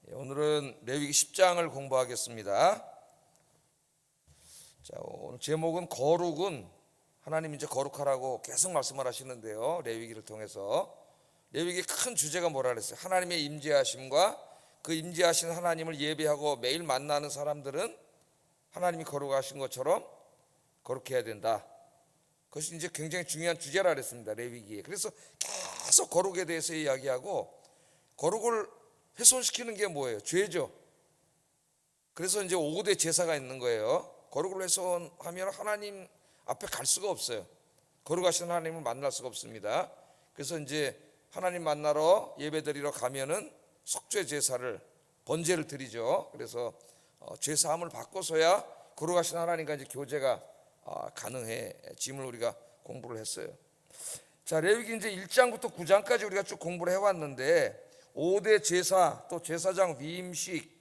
오늘은 레위기 10장을 공부하겠습니다. 자, 오늘 제목은 거룩은 하나님 이제 거룩하라고 계속 말씀을 하시는데요. 레위기를 통해서 레위기 큰 주제가 뭐라 그랬어요? 하나님의 임재하심과 그 임재하신 하나님을 예배하고 매일 만나는 사람들은 하나님이 거룩하신 것처럼 거룩해야 된다. 그것이 이제 굉장히 중요한 주제라 그랬습니다. 레위기에. 그래서 계속 거룩에 대해서 이야기하고, 거룩을 훼손시키는 게 뭐예요? 죄죠. 그래서 이제 5대 제사가 있는 거예요. 거룩을 훼손하면 하나님 앞에 갈 수가 없어요. 거룩하신 하나님을 만날 수가 없습니다. 그래서 이제 하나님 만나러 예배드리러 가면은 속죄 제사를, 번제를 드리죠. 그래서 죄 사함을 받고서야 거룩하신 하나님과 이제 교제가 가능해짐을 우리가 공부를 했어요. 자, 레위기 이제 1장부터 9장까지 우리가 쭉 공부를 해왔는데, 5대 제사, 또 제사장 위임식,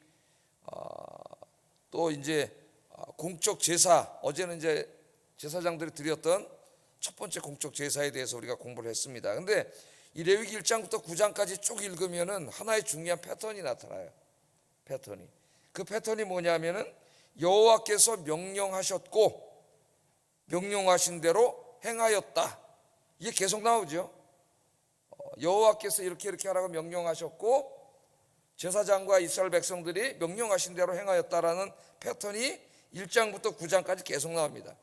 또 이제 공적 제사, 어제는 이제 제사장들이 드렸던 첫 번째 공적 제사에 대해서 우리가 공부를 했습니다. 근데 이 레위기 1장부터 9장까지 쭉 읽으면은 하나의 중요한 패턴이 나타나요. 패턴이. 그 패턴이 뭐냐면은 여호와께서 명령하셨고 명령하신 대로 행하였다. 이게 계속 나오죠. 여호와께서 이렇게 하라고 명령하셨고 제사장과 이스라엘 백성들이 명령하신 대로 행하였다라는 패턴이 1장부터 9장까지 계속 나옵니다.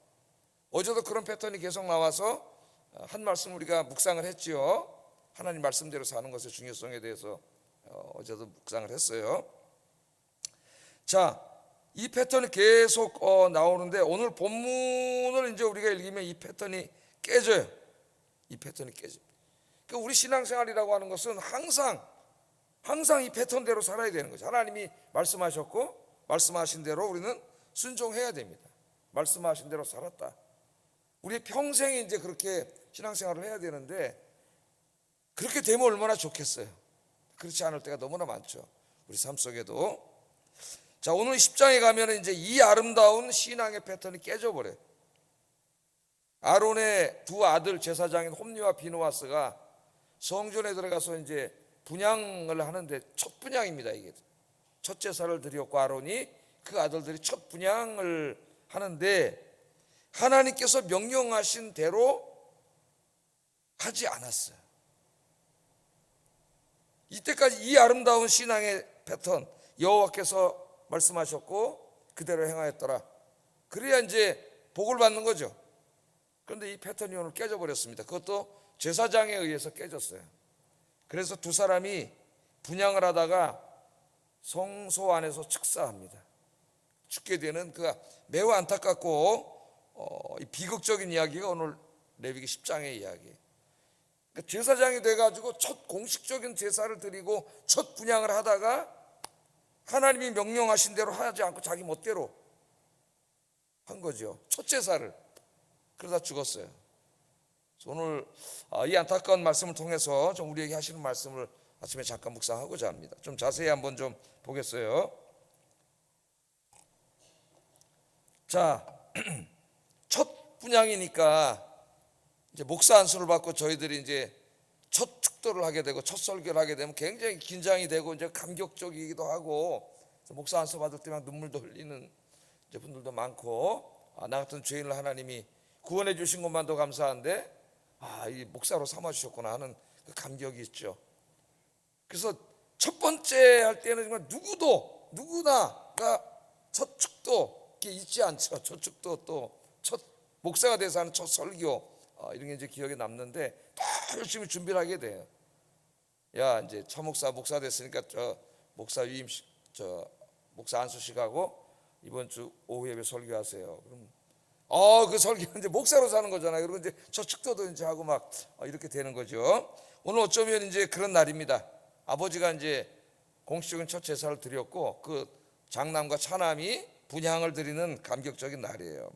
어제도 그런 패턴이 계속 나와서 한 말씀 우리가 묵상을 했죠. 하나님 말씀대로 사는 것의 중요성에 대해서 어제도 묵상을 했어요. 자, 이 패턴이 계속 나오는데, 오늘 본문을 이제 우리가 읽으면 이 패턴이 깨져요. 이 패턴이 깨져. 그러니까 우리 신앙생활이라고 하는 것은 항상 이 패턴대로 살아야 되는 거죠. 하나님이 말씀하셨고 말씀하신 대로 우리는 순종해야 됩니다. 말씀하신 대로 살았다. 우리의 평생이 이제 그렇게 신앙생활을 해야 되는데, 그렇게 되면 얼마나 좋겠어요. 그렇지 않을 때가 너무나 많죠. 우리 삶 속에도. 자, 오늘 10장에 가면 이제 이 아름다운 신앙의 패턴이 깨져버려요. 아론의 두 아들 제사장인 홈니와 비느하스가 성전에 들어가서 이제 분향을 하는데, 첫 분향입니다. 이게 첫 제사를 드렸고 아론이 그 아들들이 첫 분향을 하는데, 하나님께서 명령하신 대로 하지 않았어요. 이때까지 이 아름다운 신앙의 패턴, 여호와께서 말씀하셨고 그대로 행하였더라, 그래야 이제 복을 받는 거죠. 그런데 이 패턴이 오늘 깨져버렸습니다. 그것도 제사장에 의해서 깨졌어요. 그래서 두 사람이 분향을 하다가 성소 안에서 축사합니다. 죽게 되는 그 매우 안타깝고 비극적인 이야기가 오늘 레위기 10장의 이야기예요. 그러니까 제사장이 돼가지고 첫 공식적인 제사를 드리고 첫 분향을 하다가 하나님이 명령하신 대로 하지 않고 자기 멋대로 한 거죠. 첫 제사를. 그러다 죽었어요. 오늘 이 안타까운 말씀을 통해서 좀 우리에게 하시는 말씀을 아침에 잠깐 묵상하고자 합니다. 좀 자세히 한번 좀 보겠어요. 자, 첫 분향이니까 이제 목사 안수를 받고 저희들이 이제 첫 축도를 하게 되고 첫 설교를 하게 되면 굉장히 긴장이 되고 이제 감격적이기도 하고, 목사 안수 받을 때 막 눈물도 흘리는 이제 분들도 많고, 나 같은 죄인을 하나님이 구원해 주신 것만도 감사한데 이 목사로 삼아 주셨구나 하는 그 감격이 있죠. 그래서 첫 번째 할 때는 정말 누구나가 첫 축도 잊지 않죠. 첫 축도, 또 첫 목사가 돼서 하는 첫 설교, 이런 게 이제 기억에 남는데 다 열심히 준비를 하게 돼요. 야, 이제 목사 됐으니까 목사 위임식, 목사 안수식하고 이번 주 오후 예배 설교하세요. 그럼 그 설교는 이제 목사로 사는 거잖아요. 그리고 이제 저 축도도 이제 하고 막 이렇게 되는 거죠. 오늘 어쩌면 이제 그런 날입니다. 아버지가 이제 공식적인 첫 제사를 드렸고 그 장남과 차남이 분향을 드리는 감격적인 날이에요.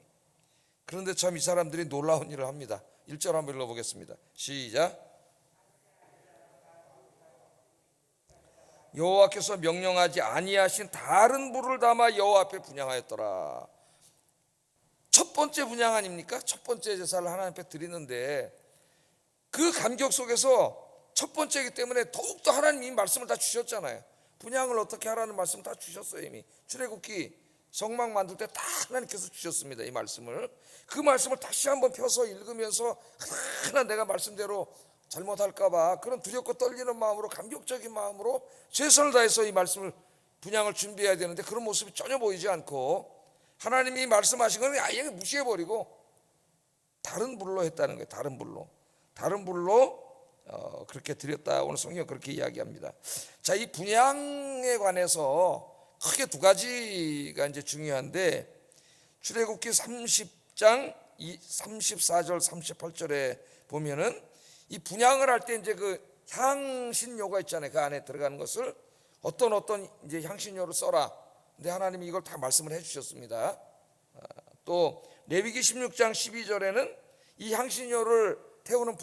그런데 참 이 사람들이 놀라운 일을 합니다. 1절 한번 읽어보겠습니다. 시작. 여호와께서 명령하지 아니하신 다른 불을 담아 여호와 앞에 분향하였더라. 첫 번째 분향 아닙니까? 첫 번째 제사를 하나님 앞에 드리는데, 그 감격 속에서 첫 번째이기 때문에 더욱더 하나님이 말씀을 다 주셨잖아요. 분향을 어떻게 하라는 말씀 다 주셨어요. 이미 출애굽기 성막 만들 때 다 하나님께서 주셨습니다. 이 말씀을, 그 말씀을 다시 한번 펴서 읽으면서 하나 내가 말씀대로 잘못할까 봐 그런 두렵고 떨리는 마음으로, 감격적인 마음으로 최선을 다해서 이 말씀을 분향을 준비해야 되는데 그런 모습이 전혀 보이지 않고 하나님이 말씀하신 건 아예 무시해버리고 다른 불로 했다는 거예요. 다른 불로 그렇게 드렸다. 오늘 성경 그렇게 이야기합니다. 자, 이 분향에 관해서 크게 두 가지가 이제 중요한데, 출애굽기 30장 34절 38절에 보면은 이 분향을 할 때 이제 그 향신료가 있잖아요. 그 안에 들어가는 것을 어떤 이제 향신료를 써라. 근데 하나님이 이걸 다 말씀을 해주셨습니다. 또 레위기 16장 12절에는 이 향신료를 태우는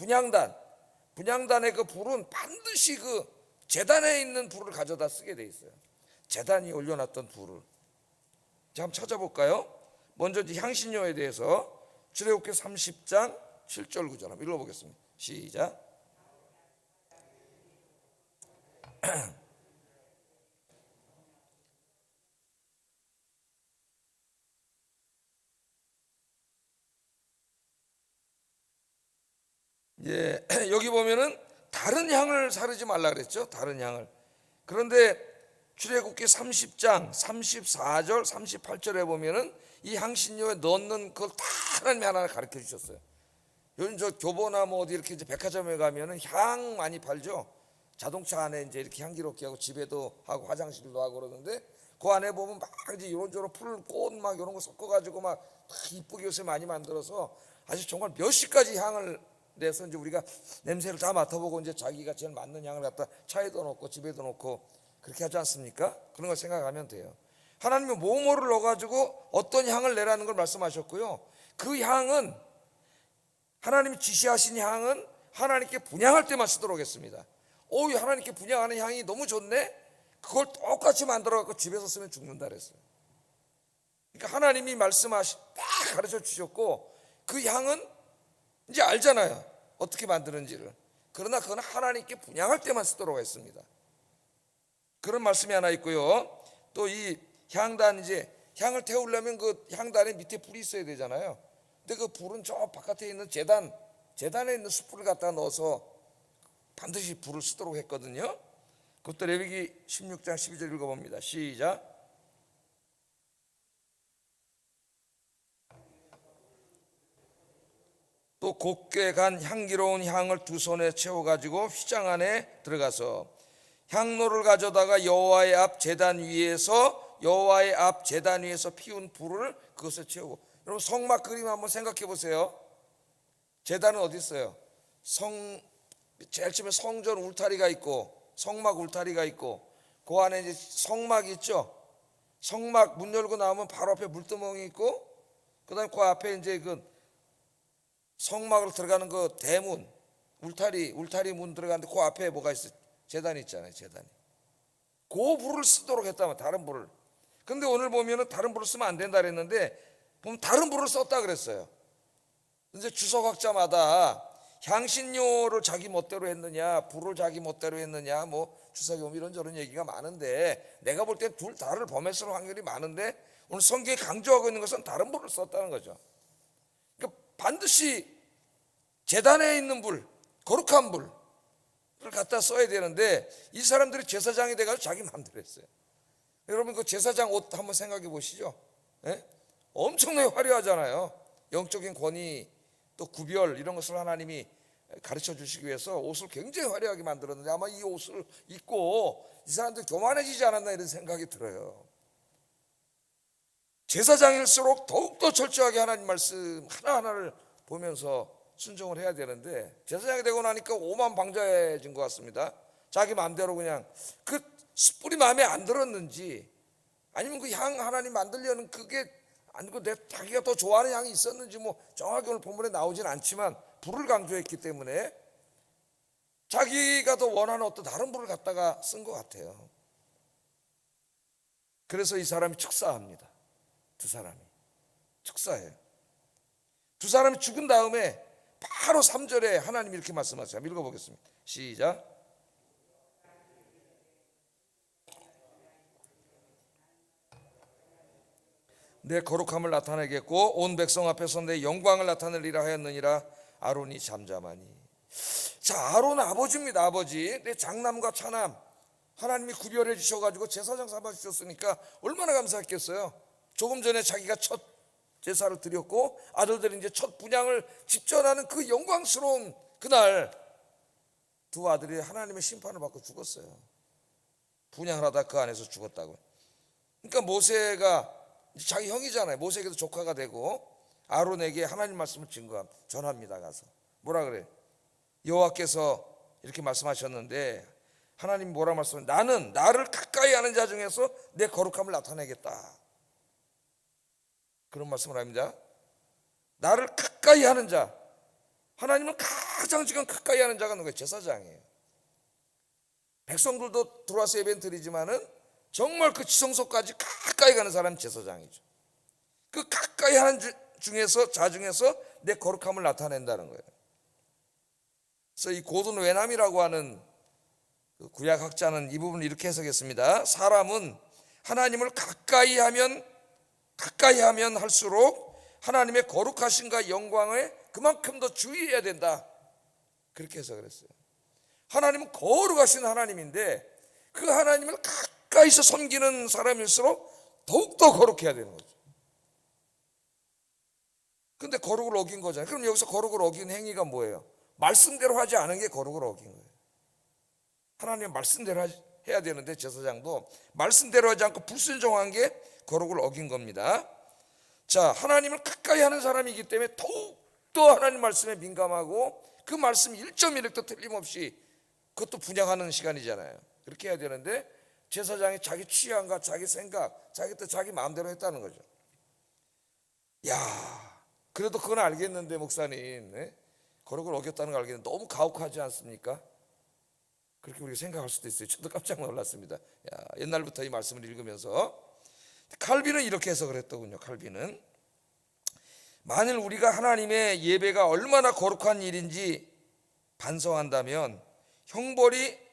분향단의 그 불은 반드시 그 제단에 있는 불을 가져다 쓰게 돼 있어요. 제단이 올려놨던 불을. 자, 한번 찾아볼까요? 먼저 향신료에 대해서 출애굽기 30장 7절 9절 한번 읽어보겠습니다. 시작. 예, 여기 보면은 다른 향을 사르지 말라 그랬죠. 다른 향을. 그런데 출애굽기 30장 34절 38절에 보면은 이 향신료에 넣는 그걸 다 하나님이 하나 가르쳐 주셨어요. 요즘 저 교보나 뭐 어디 이렇게 이제 백화점에 가면은 향 많이 팔죠. 자동차 안에 이제 이렇게 향기롭게 하고 집에도 하고 화장실도 하고 그러는데 그 안에 보면 막 이제 이런저런 풀꽃 막 이런 거 섞어가지고 막 이쁘게 요새 많이 만들어서 아주 정말 몇십 가지 향을 내서 이제 우리가 냄새를 다 맡아보고 이제 자기가 제일 맞는 향을 갖다 차에도 넣고 집에도 넣고 그렇게 하지 않습니까? 그런 걸 생각하면 돼요. 하나님은 뭐뭐를 넣어가지고 어떤 향을 내라는 걸 말씀하셨고요. 그 향은 하나님이 지시하신 향은 하나님께 분향할 때만 쓰도록 했습니다. 하나님께 분향하는 향이 너무 좋네? 그걸 똑같이 만들어갖고 집에서 쓰면 죽는다 그랬어요. 그러니까 하나님이 딱 가르쳐 주셨고 그 향은 이제 알잖아요. 어떻게 만드는지를. 그러나 그건 하나님께 분향할 때만 쓰도록 했습니다. 그런 말씀이 하나 있고요. 또 이 향단, 이제 향을 태우려면 그 향단에 밑에 불이 있어야 되잖아요. 근데 그 불은 저 바깥에 있는 제단에 있는 숯불을 갖다 넣어서 반드시 불을 쓰도록 했거든요. 그것도 레위기 16장 12절 읽어봅니다. 시작. 또 곱게 간 향기로운 향을 두 손에 채워가지고 휘장 안에 들어가서 향로를 가져다가 여호와의 앞 제단 위에서 피운 불을 그것에 채우고. 여러분 성막 그림 한번 생각해 보세요. 제단은 어디 있어요? 제일 처음에 성전 울타리가 있고 성막 울타리가 있고 그 안에 이제 성막이 있죠. 성막 문 열고 나오면 바로 앞에 물두멍이 있고 그다음에 그 앞에 이제 그 성막으로 들어가는 그 대문 울타리 문 들어가는데 그 앞에 뭐가 있어요? 제단이 있잖아요. 제단이. 그 불을 쓰도록 했다면 다른 불을. 근데 오늘 보면은 다른 불을 쓰면 안 된다 그랬는데 보면 다른 불을 썼다 그랬어요. 이제 주석학자마다 향신료를 자기 멋대로 했느냐, 불을 자기 멋대로 했느냐, 뭐 주석이 보면 이런저런 얘기가 많은데 내가 볼 때 둘 다를 범했을 확률이 많은데 오늘 성경이 강조하고 있는 것은 다른 불을 썼다는 거죠. 그러니까 반드시 제단에 있는 불, 거룩한 불을 갖다 써야 되는데 이 사람들이 제사장이 돼가지고 자기 마음대로 했어요. 여러분 그 제사장 옷 한번 생각해 보시죠. 예? 엄청나게 화려하잖아요. 영적인 권위 또 구별 이런 것을 하나님이 가르쳐 주시기 위해서 옷을 굉장히 화려하게 만들었는데 아마 이 옷을 입고 이 사람들 교만해지지 않았나 이런 생각이 들어요. 제사장일수록 더욱더 철저하게 하나님 말씀 하나하나를 보면서 순종을 해야 되는데 제사장이 되고 나니까 오만방자해진 것 같습니다. 자기 마음대로 그냥 그 숯불이 마음에 안 들었는지 아니면 그 향 하나님 만들려는 그게 아니고 자기가 더 좋아하는 향이 있었는지 뭐 정확히 오늘 본문에 나오진 않지만 불을 강조했기 때문에 자기가 더 원하는 어떤 다른 불을 갖다가 쓴 것 같아요. 그래서 이 사람이 축사합니다. 두 사람이 축사해요. 두 사람이 죽은 다음에 바로 3절에 하나님이 이렇게 말씀하세요. 읽어보겠습니다. 시작. 내 거룩함을 나타내겠고 온 백성 앞에서 내 영광을 나타내리라 하였느니라. 아론이 잠잠하니. 자, 아론 아버지입니다. 아버지. 내 장남과 차남 하나님이 구별해 주셔가지고 제사장 삼아 주셨으니까 얼마나 감사했겠어요. 조금 전에 자기가 첫 제사를 드렸고 아들들이 이제 첫 분향을 집전하는 그 영광스러운 그날 두 아들이 하나님의 심판을 받고 죽었어요. 분향을 하다 그 안에서 죽었다고. 그러니까 모세가 자기 형이잖아요. 모세에게도 조카가 되고 아론에게 하나님 말씀을 전합니다. 가서 뭐라 그래? 여호와께서 이렇게 말씀하셨는데 하나님 뭐라 말씀하셨어요? 나는 나를 가까이 하는 자 중에서 내 거룩함을 나타내겠다. 그런 말씀을 합니다. 나를 가까이 하는 자. 하나님은 가장 지금 가까이 하는 자가 누구예요? 제사장이에요. 백성들도 들어와서 예배는 드리지만은 정말 그 지성소까지 가까이 가는 사람이 제사장이죠. 그 가까이 하는 자 중에서 내 거룩함을 나타낸다는 거예요. 그래서 이 고든 웨남이라고 하는 그 구약학자는 이 부분을 이렇게 해석했습니다. 사람은 하나님을 가까이 하면 할수록 하나님의 거룩하심과 영광에 그만큼 더 주의해야 된다. 그렇게 해석을 했어요. 하나님은 거룩하신 하나님인데 그 하나님을 가까이서 섬기는 사람일수록 더욱더 거룩해야 되는 거죠. 근데 거룩을 어긴 거잖아요. 그럼 여기서 거룩을 어긴 행위가 뭐예요? 말씀대로 하지 않은 게 거룩을 어긴 거예요. 하나님의 말씀대로 해야 되는데 제사장도 말씀대로 하지 않고 불순종한 게 거룩을 어긴 겁니다. 자, 하나님을 가까이 하는 사람이기 때문에 더욱더 하나님 말씀에 민감하고 그 말씀 1.1획도 틀림없이 그것도 분양하는 시간이잖아요. 그렇게 해야 되는데 제사장이 자기 취향과 자기 생각, 자기 뜻, 자기 마음대로 했다는 거죠. 야, 그래도 그건 알겠는데 목사님, 네? 거룩을 어겼다는 걸 알겠는데 너무 가혹하지 않습니까? 그렇게 우리가 생각할 수도 있어요. 저도 깜짝 놀랐습니다. 야, 옛날부터 이 말씀을 읽으면서 칼빈은 이렇게 해석을 했더군요. 칼빈은 만일 우리가 하나님의 예배가 얼마나 거룩한 일인지 반성한다면 형벌이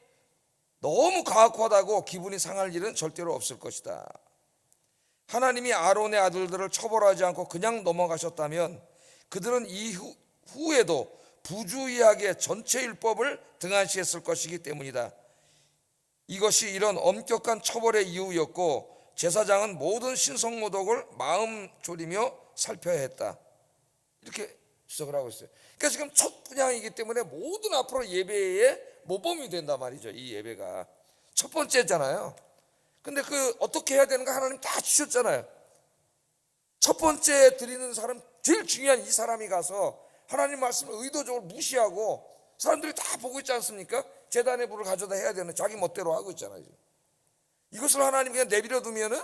너무 가혹하다고 기분이 상할 일은 절대로 없을 것이다. 하나님이 아론의 아들들을 처벌하지 않고 그냥 넘어가셨다면 그들은 이후에도 부주의하게 전체 율법을 등한시했을 것이기 때문이다. 이것이 이런 엄격한 처벌의 이유였고 제사장은 모든 신성모독을 마음 졸이며 살펴야 했다. 이렇게 지적을 하고 있어요. 그러니까 지금 첫 분향이기 때문에 모든 앞으로 예배의 모범이 된단 말이죠. 이 예배가 첫 번째잖아요. 근데 그 어떻게 해야 되는가 하나님 다 주셨잖아요. 첫 번째 드리는 사람, 제일 중요한 이 사람이 가서 하나님 말씀을 의도적으로 무시하고 사람들이 다 보고 있지 않습니까? 제단의 불을 가져다 해야 되는 자기 멋대로 하고 있잖아요. 이것을 하나님 그냥 내버려 두면은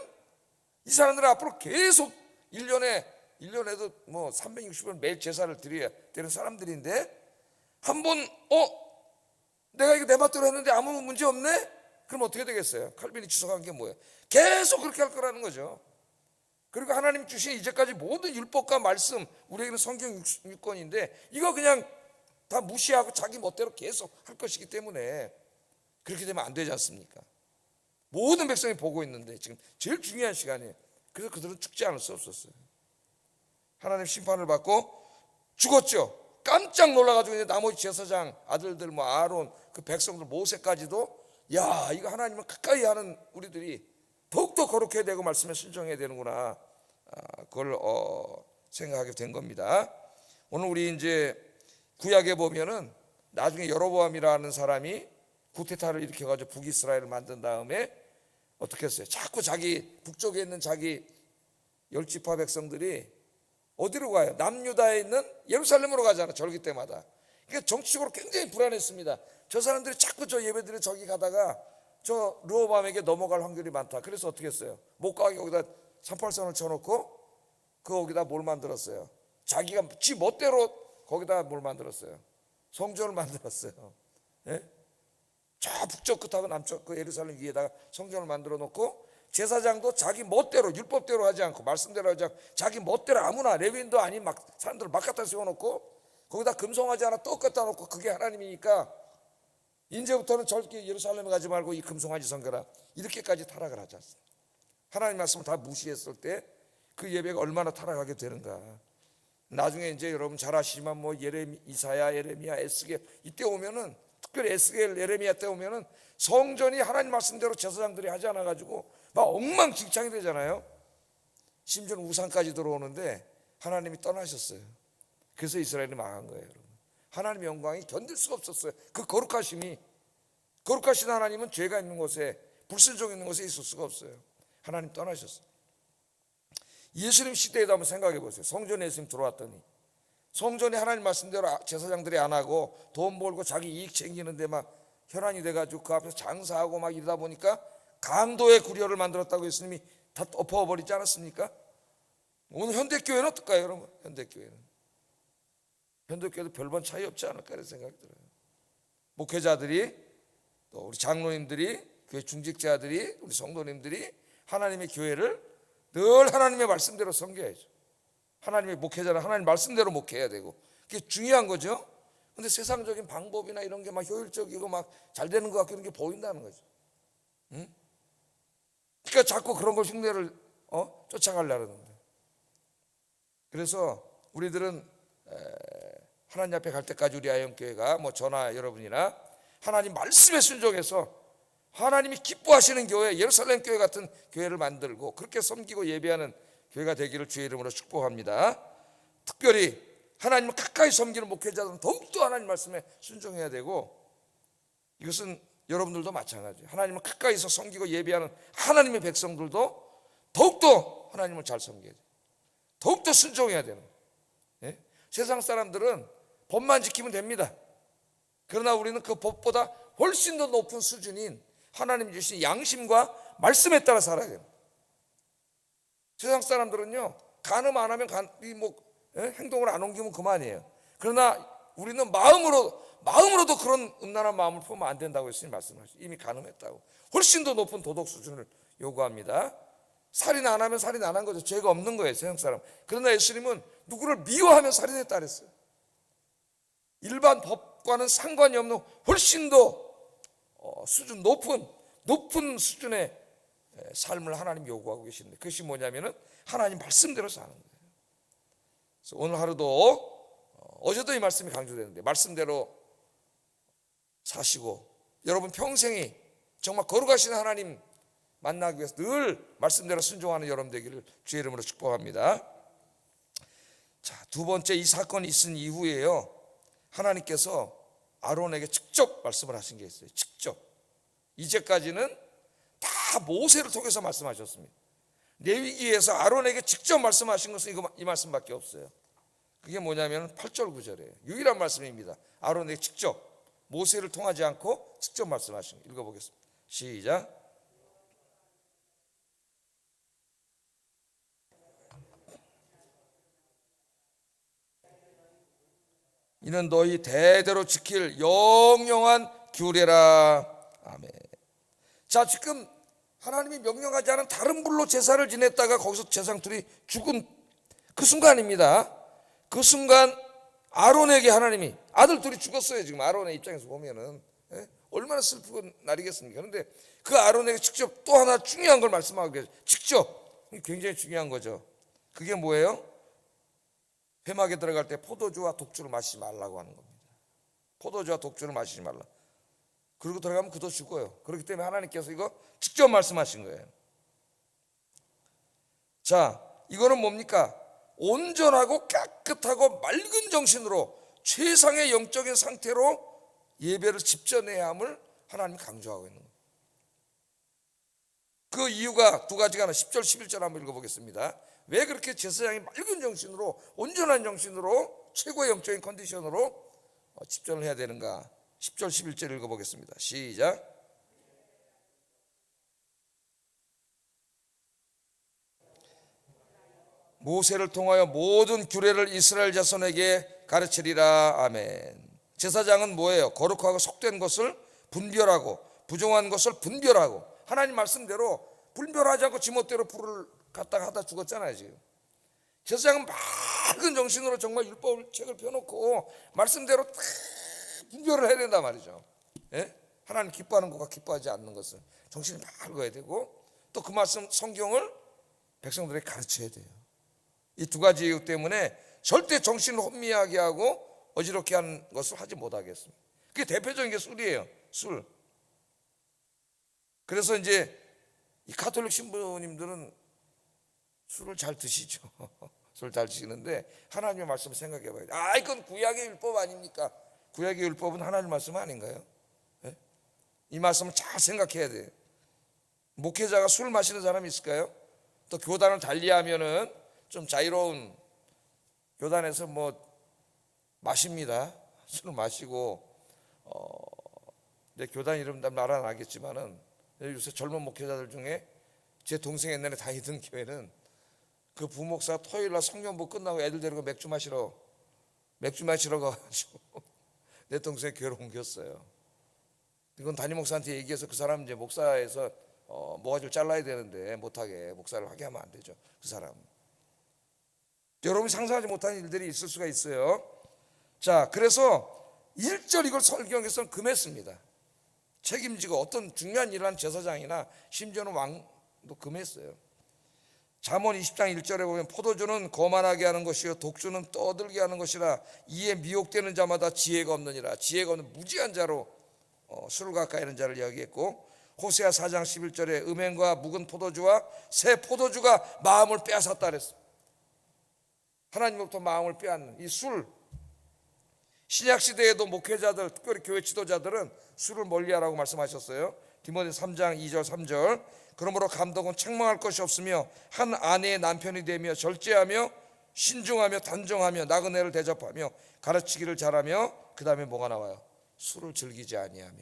이 사람들은 앞으로 계속 1년에도 뭐 360일 매일 제사를 드려야 되는 사람들인데 한번 내가 이거 내 맛대로 했는데 아무 문제 없네? 그럼 어떻게 되겠어요? 칼빈이 지적한 게 뭐예요? 계속 그렇게 할 거라는 거죠. 그리고 하나님 주신 이제까지 모든 율법과 말씀, 우리에게는 성경 6권인데 이거 그냥 다 무시하고 자기 멋대로 계속 할 것이기 때문에 그렇게 되면 안 되지 않습니까? 모든 백성이 보고 있는데 지금 제일 중요한 시간이에요. 그래서 그들은 죽지 않을 수 없었어요. 하나님 심판을 받고 죽었죠. 깜짝 놀라가지고 이제 나머지 제사장 아들들 뭐 아론 그 백성들 모세까지도 야, 이거 하나님을 가까이 하는 우리들이 더욱더 거룩해야 되고 말씀에 순종해야 되는구나. 그걸 생각하게 된 겁니다. 오늘 우리 이제 구약에 보면은 나중에 여로보암이라는 사람이 구테타를 일으켜가지고 북이스라엘을 만든 다음에 어떻게 했어요? 자꾸 자기 북쪽에 있는 자기 10지파 백성들이 어디로 가요? 남유다에 있는 예루살렘으로 가잖아, 절기 때마다. 그러니까 정치적으로 굉장히 불안했습니다. 저 사람들이 자꾸 저 예배드려 저기 가다가 저 르호보암에게 넘어갈 확률이 많다. 그래서 어떻게 했어요? 못 가게 거기다 38선을 쳐놓고 거기다 뭘 만들었어요? 자기가 지 멋대로 거기다 뭘 만들었어요? 성전을 만들었어요. 예? 저 북쪽 끝하고 남쪽 그 예루살렘 위에다가 성전을 만들어 놓고 제사장도 자기 멋대로 율법대로 하지 않고 말씀대로 하지 않고 자기 멋대로 아무나 레위인도 아닌 막 사람들을 막 갖다 세워놓고 거기다 금송아지 하나 또 갖다 놓고 그게 하나님이니까 이제부터는 절대 예루살렘에 가지 말고 이 금송아지 섬겨라 이렇게까지 타락을 하지 않습니다. 하나님 말씀을 다 무시했을 때 그 예배가 얼마나 타락하게 되는가. 나중에 이제 여러분 잘 아시지만 뭐 이사야, 예레미야, 에스겔 이때 오면은, 특별히 에스겔, 예레미야 때 오면은 성전이 하나님 말씀대로 제사장들이 하지 않아 가지고 막 엉망진창이 되잖아요. 심지어는 우상까지 들어오는데 하나님이 떠나셨어요. 그래서 이스라엘이 망한 거예요. 여러분, 하나님의 영광이 견딜 수가 없었어요. 그 거룩하심이, 거룩하신 하나님은 죄가 있는 곳에, 불순종 있는 곳에 있을 수가 없어요. 하나님 떠나셨어요. 예수님 시대에도 한번 생각해 보세요. 성전에 예수님 들어왔더니 성전에 하나님 말씀대로 제사장들이 안 하고 돈 벌고 자기 이익 챙기는데 막 혈안이 돼가지고 그 앞에서 장사하고 막 이러다 보니까 강도의 구려를 만들었다고 예수님이 다 엎어버리지 않았습니까? 오늘 현대교회는 어떨까요, 여러분? 현대교회도 별반 차이 없지 않을까 이런 생각이 들어요. 목회자들이, 또 우리 장로님들이, 교회 중직자들이, 우리 성도님들이 하나님의 교회를 늘 하나님의 말씀대로 섬겨야죠. 하나님의 목회자는 하나님 말씀대로 목회해야 되고, 그게 중요한 거죠. 근데 세상적인 방법이나 이런 게 막 효율적이고 막 잘 되는 것 같고 이런 게 보인다는 거죠. 응? 그러니까 자꾸 그런 걸 흉내를 쫓아가려는 거예요. 그래서 우리들은 하나님 앞에 갈 때까지 우리 아영교회가 뭐 저나 여러분이나 하나님 말씀에 순종해서 하나님이 기뻐하시는 교회, 예루살렘 교회 같은 교회를 만들고 그렇게 섬기고 예배하는 교회가 되기를 주의 이름으로 축복합니다. 특별히 하나님을 가까이 섬기는 목회자들은 더욱더 하나님 말씀에 순종해야 되고, 이것은 여러분들도 마찬가지예요. 하나님을 가까이서 섬기고 예배하는 하나님의 백성들도 더욱더 하나님을 잘 섬겨야 돼요. 더욱더 순종해야 되는 거예요. 예? 세상 사람들은 법만 지키면 됩니다. 그러나 우리는 그 법보다 훨씬 더 높은 수준인 하나님 주신 양심과 말씀에 따라 살아야 됩니다. 세상 사람들은요, 간음 안 하면 행동을 안 옮기면 그만이에요. 그러나 우리는 마음으로도 그런 음란한 마음을 품으면 안 된다고 예수님 말씀하시죠. 이미 간음했다고. 훨씬 더 높은 도덕 수준을 요구합니다. 살인 안 하면 살인 안 한 거죠. 죄가 없는 거예요, 세상 사람. 그러나 예수님은 누구를 미워하면 살인했다 그랬어요. 일반 법과는 상관이 없는 훨씬 더 수준 높은 수준의 삶을 하나님 요구하고 계신데, 그것이 뭐냐면은 하나님 말씀대로 사는 거예요. 그래서 오늘 하루도 어제도 이 말씀이 강조되는데 말씀대로 사시고 여러분 평생이 정말 거룩하신 하나님 만나기 위해서 늘 말씀대로 순종하는 여러분 되기를 주의 이름으로 축복합니다. 자, 두 번째, 이 사건이 있은 이후에요, 하나님께서 아론에게 직접 말씀을 하신 게 있어요. 직접. 이제까지는 다 모세를 통해서 말씀하셨습니다. 레위기에서 아론에게 직접 말씀하신 것은 이 말씀밖에 없어요. 그게 뭐냐면 8절 9절이에요. 유일한 말씀입니다. 아론에게 직접, 모세를 통하지 않고 직접 말씀하신 거. 읽어보겠습니다. 시작. 이는 너희 대대로 지킬 영영한 규례라. 아멘. 자, 지금 하나님이 명령하지 않은 다른 불로 제사를 지냈다가 거기서 제사장들이 죽은 그 순간입니다. 그 순간 아론에게 하나님이, 아들 둘이 죽었어요. 지금 아론의 입장에서 보면은 얼마나 슬픈 날이겠습니까? 그런데 그 아론에게 직접 또 하나 중요한 걸 말씀하고 계세요. 직접. 굉장히 중요한 거죠. 그게 뭐예요? 회막에 들어갈 때 포도주와 독주를 마시지 말라고 하는 겁니다. 포도주와 독주를 마시지 말라. 그리고 들어가면 그도 죽어요. 그렇기 때문에 하나님께서 이거 직접 말씀하신 거예요. 자, 이거는 뭡니까? 온전하고 깨끗하고 맑은 정신으로 최상의 영적인 상태로 예배를 집전해야 함을 하나님이 강조하고 있는 거예요. 그 이유가 두 가지가 하나, 10절 11절 한번 읽어보겠습니다. 왜 그렇게 제사장이 맑은 정신으로, 온전한 정신으로, 최고의 영적인 컨디션으로 집전을 해야 되는가? 10절 11절 읽어보겠습니다. 시작. 모세를 통하여 모든 규례를 이스라엘 자손에게 가르치리라. 아멘. 제사장은 뭐예요? 거룩하고 속된 것을 분별하고 부정한 것을 분별하고, 하나님 말씀대로 분별하지 않고 지멋대로 불을 갖다가 하다 죽었잖아요. 지금 제사장은 맑은 정신으로 정말 율법책을 펴놓고 말씀대로 다 분별을 해야 된단 말이죠. 예? 하나님 기뻐하는 것과 기뻐하지 않는 것을 정신이 맑아야 되고, 또 그 말씀 성경을 백성들에게 가르쳐야 돼요. 이 두 가지 이유 때문에 절대 정신을 혼미하게 하고 어지럽게 하는 것을 하지 못하겠습니다. 그게 대표적인 게 술이에요. 술. 그래서 이제 이 가톨릭 신부님들은 술을 잘 드시죠. 술 잘 드시는데 하나님의 말씀을 생각해 봐야 돼요. 이건 구약의 율법 아닙니까? 구약의 율법은 하나님의 말씀 아닌가요? 네? 이 말씀을 잘 생각해야 돼요. 목회자가 술 마시는 사람이 있을까요? 또 교단을 달리하면은 좀 자유로운 교단에서 마십니다. 술을 마시고 내 교단 이름 말 안 하겠지만은 요새 젊은 목회자들 중에 제 동생 옛날에 다니던 교회는 그 부목사가 토요일날 성경부 끝나고 애들 데리고 맥주 마시러 가가지고 내 동생 교회로 옮겼어요. 이건 담임 목사한테 얘기해서 그 사람 이제 목사에서 모가지를 잘라야 되는데 못하게 목사를 하게 하면 안 되죠. 그 사람. 여러분이 상상하지 못하는 일들이 있을 수가 있어요. 자, 그래서 1절 이걸 설경에서는 금했습니다. 책임지고 어떤 중요한 일을 한 제사장이나 심지어는 왕도 금했어요. 잠언 20장 1절에 보면 포도주는 거만하게 하는 것이요 독주는 떠들게 하는 것이라 이에 미혹되는 자마다 지혜가 없느니라. 지혜가 없는 무지한 자로 술을 가까이 하는 자를 이야기했고, 호세아 4장 11절에 음행과 묵은 포도주와 새 포도주가 마음을 빼앗았다 그랬어. 하나님으로부터 마음을 빼앗는 이 술. 신약시대에도 목회자들, 특별히 교회 지도자들은 술을 멀리하라고 말씀하셨어요. 디모데 3장 2절 3절 그러므로 감독은 책망할 것이 없으며 한 아내의 남편이 되며 절제하며 신중하며 단정하며 나그네를 대접하며 가르치기를 잘하며 그 다음에 뭐가 나와요? 술을 즐기지 아니하며.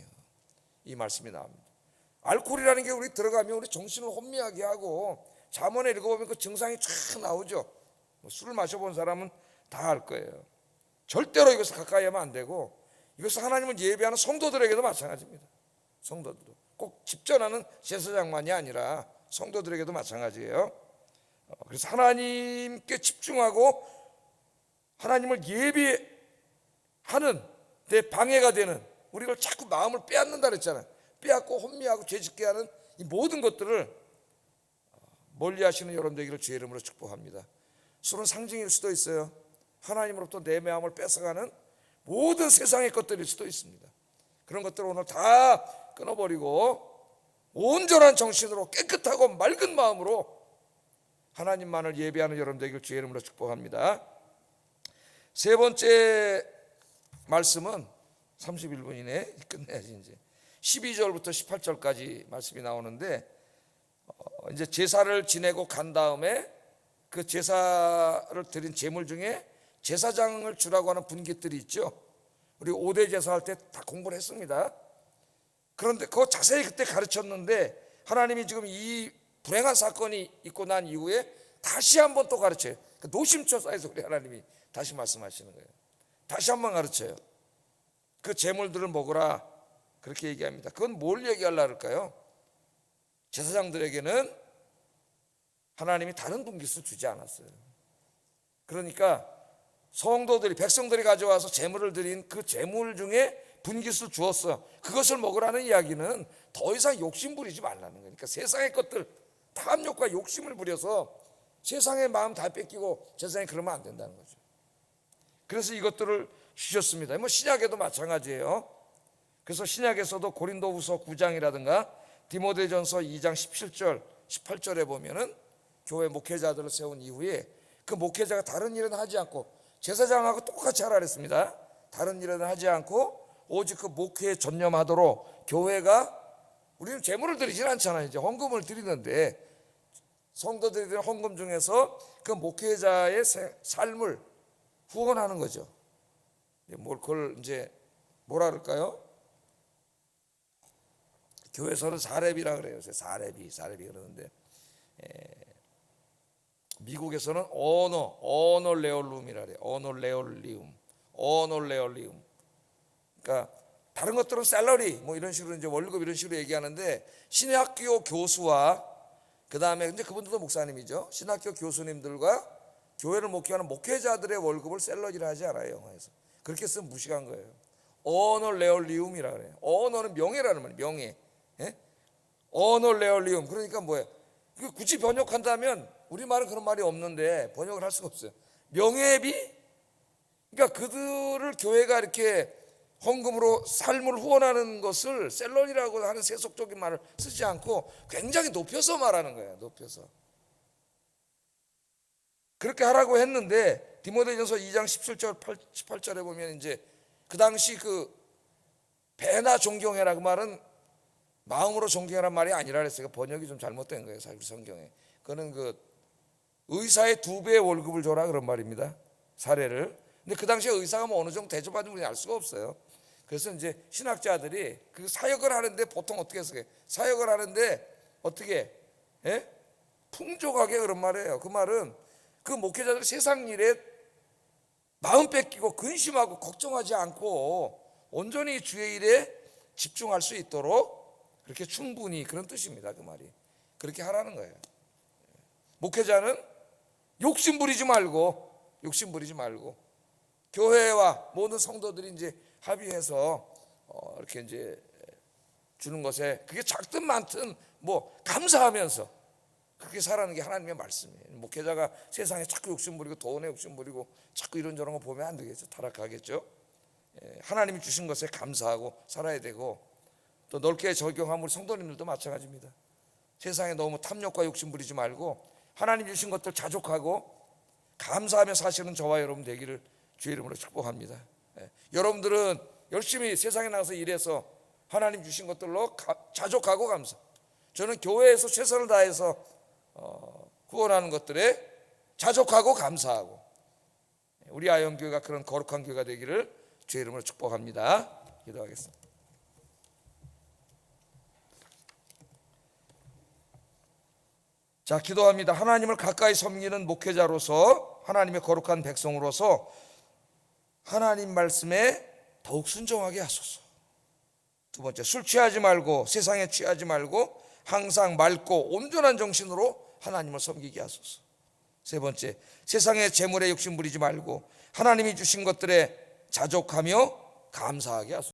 이 말씀이 나옵니다. 알코올이라는 게 우리 들어가면 우리 정신을 혼미하게 하고 잠언에 읽어보면 그 증상이 쫙 나오죠. 술을 마셔본 사람은 다 알 거예요. 절대로 이것을 가까이 하면 안 되고, 이것은 하나님을 예배하는 성도들에게도 마찬가지입니다. 성도들도 꼭 집전하는 제사장만이 아니라 성도들에게도 마찬가지예요. 그래서 하나님께 집중하고 하나님을 예배하는 데 방해가 되는, 우리를 자꾸 마음을 빼앗는다 그랬잖아요. 빼앗고 혼미하고 죄짓게 하는 이 모든 것들을 멀리하시는 여러분 되기를 주의 이름으로 축복합니다. 술은 상징일 수도 있어요. 하나님으로부터 내 마음을 뺏어가는 모든 세상의 것들일 수도 있습니다. 그런 것들을 오늘 다 끊어버리고 온전한 정신으로 깨끗하고 맑은 마음으로 하나님만을 예배하는 여러분 되기를 주의 이름으로 축복합니다. 세 번째 말씀은 31분이네. 끝내야지 이제. 12절부터 18절까지 말씀이 나오는데, 이제 제사를 지내고 간 다음에 그 제사를 드린 제물 중에 제사장을 주라고 하는 분깃들이 있죠. 우리 5대 제사할 때 다 공부를 했습니다. 그런데 그거 자세히 그때 가르쳤는데 하나님이 지금 이 불행한 사건이 있고 난 이후에 다시 한번 또 가르쳐요. 노심초 쌓여서 우리 하나님이 다시 말씀하시는 거예요. 다시 한번 가르쳐요. 그 제물들을 먹으라 그렇게 얘기합니다. 그건 뭘 얘기하려고 할까요? 제사장들에게는 하나님이 다른 분깃을 주지 않았어요. 그러니까 성도들이, 백성들이 가져와서 제물을 드린 그 제물 중에 분깃을 주었어. 그것을 먹으라는 이야기는 더 이상 욕심 부리지 말라는 거예요. 그러니까 세상의 것들, 탐욕과 욕심을 부려서 세상의 마음 다 뺏기고 세상에 그러면 안 된다는 거죠. 그래서 이것들을 주셨습니다. 신약에도 마찬가지예요. 그래서 신약에서도 고린도후서 9장이라든가 디모데전서 2장 17절 18절에 보면은 교회 목회자들을 세운 이후에 그 목회자가 다른 일은 하지 않고, 제사장하고 똑같이 하라 그랬습니다. 다른 일은 하지 않고 오직 그 목회에 전념하도록, 교회가, 우리는 제물을 드리진 않잖아요. 이제 헌금을 드리는데 성도들이 드리는 헌금 중에서 그 목회자의 삶을 후원하는 거죠. 그걸 이제 뭐라 그럴까요? 교회에서는 사례비라 그래요. 사례비 그러는데, 미국에서는 오놀레올룸이라 그래요. 오놀레올리움. 그러니까 다른 것들은 샐러리 이런 식으로 이제 월급 이런 식으로 얘기하는데, 신학교 교수와 그 다음에 이제 그분들도 목사님이죠. 신학교 교수님들과 교회를 목회하는 목회자들의 월급을 샐러리라 하지 않아요. 영어에서 그렇게 쓰면 무식한 거예요. 오놀레올리움이라 그래요. 언어는 명예라는 말이에요. 명예. 오놀레올리움 그러니까 뭐예요? 굳이 번역한다면 우리말은 그런 말이 없는데 번역을 할 수가 없어요. 명예비? 그러니까 그들을 교회가 이렇게 헌금으로 삶을 후원하는 것을 셀러리라고 하는 세속적인 말을 쓰지 않고 굉장히 높여서 말하는 거예요. 높여서. 그렇게 하라고 했는데 디모데전서 2장 17절 18절에 보면 이제 그 당시 그 배나 존경해라 그 말은 마음으로 존경하란 말이 아니라 그랬어요. 번역이 좀 잘못된 거예요. 사실 성경에. 그거는 그 의사의 2배의 월급을 줘라 그런 말입니다. 사례를. 근데 그 당시에 의사가 뭐 어느 정도 대접받는지 알 수가 없어요. 그래서 이제 신학자들이 그 사역을 하는데 보통 어떻게 해서 사역을 하는데 어떻게 풍족하게 그런 말이에요. 그 말은 그 목회자들 세상 일에 마음 뺏기고 근심하고 걱정하지 않고 온전히 주의 일에 집중할 수 있도록 그렇게 충분히 그런 뜻입니다. 그 말이 그렇게 하라는 거예요. 목회자는 욕심 부리지 말고 교회와 모든 성도들이 이제 합의해서 이렇게 이제 주는 것에 그게 작든 많든 뭐 감사하면서 그렇게 살아가는 게 하나님의 말씀이에요. 목회자가 세상에 자꾸 욕심 부리고 돈에 욕심 부리고 자꾸 이런저런 거 보면 안 되겠죠. 타락하겠죠. 하나님이 주신 것에 감사하고 살아야 되고 또 넓게 적용하면 우리 성도님들도 마찬가지입니다. 세상에 너무 탐욕과 욕심 부리지 말고 하나님 주신 것들 자족하고 감사하며 사시는 저와 여러분 되기를 주의 이름으로 축복합니다. 여러분들은 열심히 세상에 나가서 일해서 하나님 주신 것들로 자족하고 감사. 저는 교회에서 최선을 다해서 후원하는 것들에 자족하고 감사하고 우리 아영교회가 그런 거룩한 교회가 되기를 주의 이름으로 축복합니다. 기도하겠습니다. 자, 기도합니다. 하나님을 가까이 섬기는 목회자로서 하나님의 거룩한 백성으로서 하나님 말씀에 더욱 순종하게 하소서. 두 번째, 술 취하지 말고 세상에 취하지 말고 항상 맑고 온전한 정신으로 하나님을 섬기게 하소서. 세 번째, 세상의 재물에 욕심 부리지 말고 하나님이 주신 것들에 자족하며 감사하게 하소서.